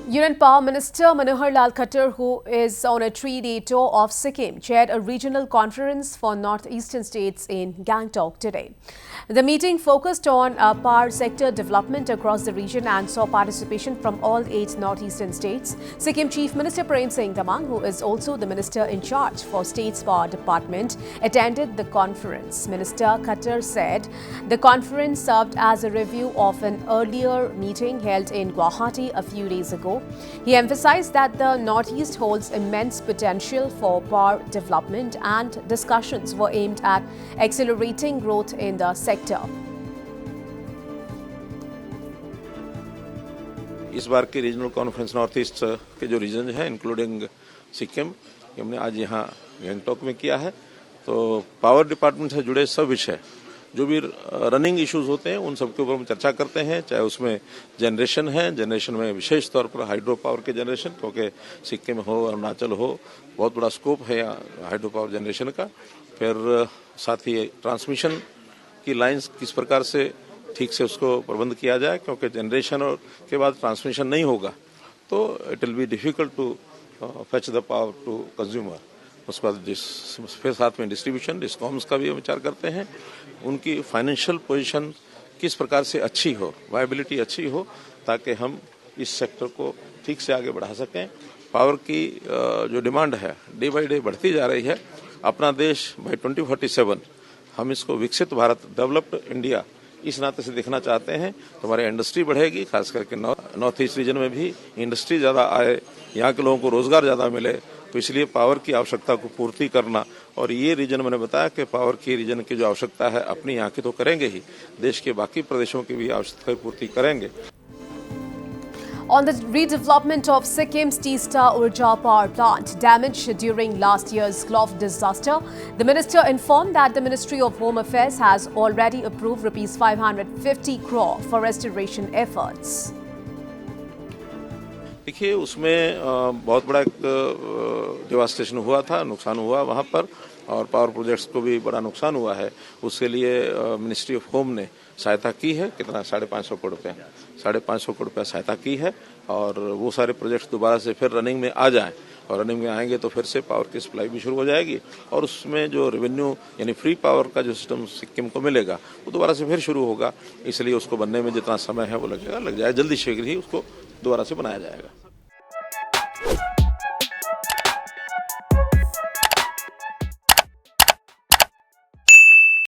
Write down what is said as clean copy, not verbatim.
Union Power Minister Manohar Lal Khattar, who is on a 3-day tour of Sikkim, chaired a regional conference for northeastern states in Gangtok today. The meeting focused on power sector development across the region and saw participation from all 8 northeastern states. Sikkim Chief Minister Prem Singh Tamang, who is also the minister in charge for state's power department, attended the conference. Minister Khattar said the conference served as a review of an earlier meeting held in Guwahati a few days ago. He emphasized that the Northeast holds immense potential for power development and discussions were aimed at accelerating growth in the sector. इस बार की regional conference north east के जो reason हैं including Sikkim हमने आज यहाँ गैंगटॉक में किया है। तो पावर डिपार्टमेंट से जुड़े सब विषय जो भी रनिंग इश्यूज होते हैं उन सब के ऊपर हम चर्चा करते हैं, चाहे उसमें जनरेशन है, जनरेशन में विशेष तौर पर हाइड्रो पावर के जनरेशन, क्योंकि सिक्किम हो अरुणाचल हो बहुत बड़ा स्कोप है हाइड्रो पावर जनरेशन का। फिर साथ ही ट्रांसमिशन की लाइंस किस प्रकार से ठीक से उसको प्रबंध किया जाए, क्योंकि जनरेशन और के बाद ट्रांसमिशन नहीं होगा तो it will be difficult to fetch the power to consumer. उसके बाद फिर साथ में डिस्ट्रीब्यूशन डिस्कॉम्स का भी विचार करते हैं, उनकी फाइनेंशियल पोजीशन किस प्रकार से अच्छी हो, वायबिलिटी अच्छी हो, ताकि हम इस सेक्टर को ठीक से आगे बढ़ा सकें। पावर की जो डिमांड है डे बाय डे बढ़ती जा रही है। अपना देश बाय 2047 हम इसको विकसित भारत, डेवलप्ड इंडिया इस नाते से देखना चाहते हैं। तो हमारी इंडस्ट्री बढ़ेगी, खास करके नॉर्थ ईस्ट रीजन में भी इंडस्ट्री ज़्यादा आए, यहाँ के लोगों को रोजगार ज़्यादा मिले, तो इसलिए पावर की आवश्यकता को पूर्ति करना। और ये रीजन मैंने बताया कि पावर की रीजन की जो आवश्यकता है अपनी यहाँ की तो करेंगे ही, देश के बाकी प्रदेशों की भी आवश्यकता की पूर्ति करेंगे। On the redevelopment of Sikkim's Teesta Urja power plant damaged during last year's Glof disaster, the minister informed that the Ministry of Home Affairs has already approved Rs 550 crore for restoration efforts. देखिए उसमें बहुत बड़ा एक devastation हुआ था, नुकसान हुआ वहाँ पर, और पावर प्रोजेक्ट्स को भी बड़ा नुकसान हुआ है। उसके लिए मिनिस्ट्री ऑफ होम ने सहायता की है, कितना 550 करोड़ रुपये 550 करोड़ रुपया सहायता की है। और वो सारे प्रोजेक्ट्स दोबारा से फिर रनिंग में आ जाएं, और रनिंग में आएंगे तो फिर से पावर की सप्लाई भी शुरू हो जाएगी, और उसमें जो रेवेन्यू यानी फ्री पावर का जो सिस्टम सिक्किम को मिलेगा वो दोबारा से फिर शुरू होगा। इसलिए उसको बनने में जितना समय है वो लग जाए, जल्दी शीघ्र ही उसको दोबारा से बनाया जाएगा।